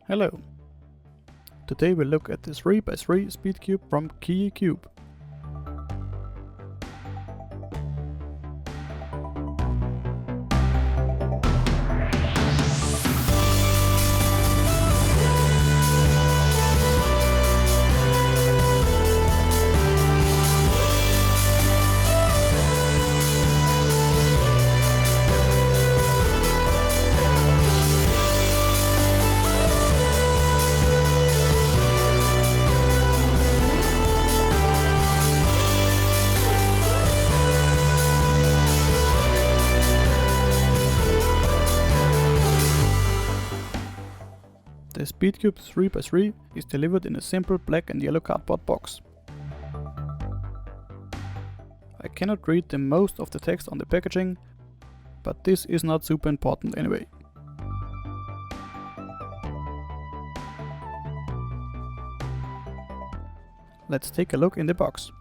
Hello! Today we'll look at the 3x3 Speedcube from QiYi. The Speedcube 3x3 is delivered in a simple black and yellow cardboard box. I cannot read the most of the text on the packaging, but this is not super important anyway. Let's take a look in the box.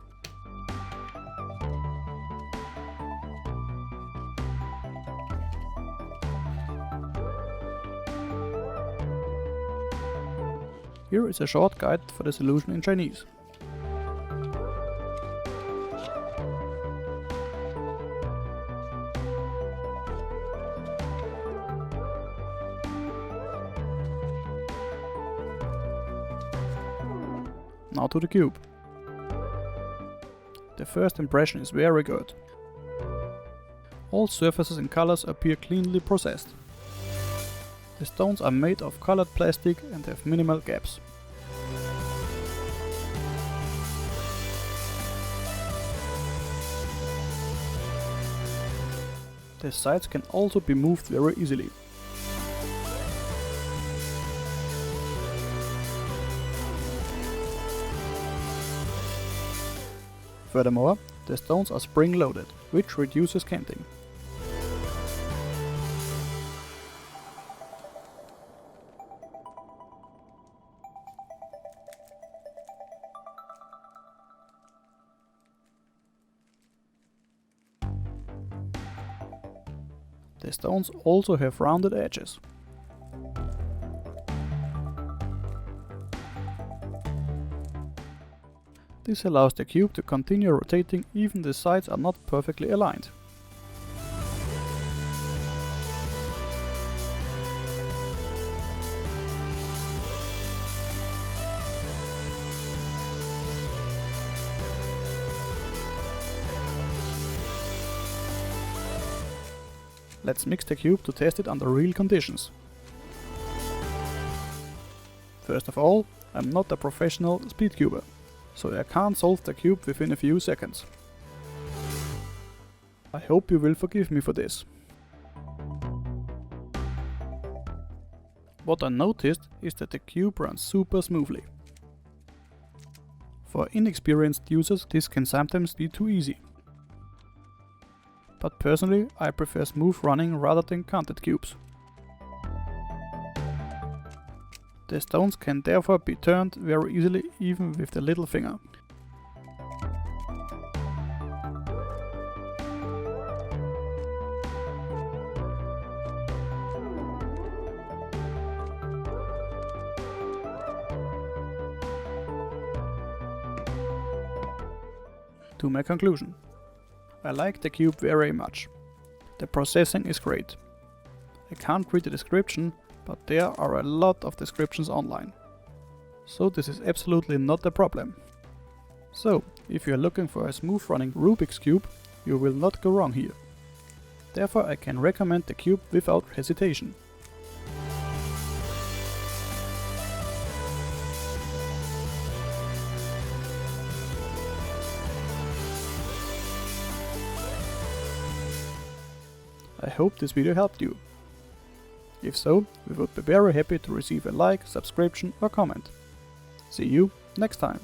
Here is a short guide for the solution in Chinese. Now to the cube. The first impression is very good. All surfaces and colors appear cleanly processed. The stones are made of colored plastic and have minimal gaps. The sides can also be moved very easily. Furthermore, the stones are spring-loaded, which reduces canting. The stones also have rounded edges. This allows the cube to continue rotating even the sides are not perfectly aligned. Let's mix the cube to test it under real conditions. First of all, I'm not a professional speedcuber, so I can't solve the cube within a few seconds. I hope you will forgive me for this. What I noticed is that the cube runs super smoothly. For inexperienced users, this can sometimes be too easy. But personally, I prefer smooth running rather than canted cubes. The stones can therefore be turned very easily even with the little finger. To my conclusion. I like the cube very much. The processing is great. I can't read the description, but there are a lot of descriptions online. So this is absolutely not a problem. So, if you are looking for a smooth running Rubik's Cube, you will not go wrong here. Therefore I can recommend the cube without hesitation. I hope this video helped you. If so, we would be very happy to receive a like, subscription or comment. See you next time.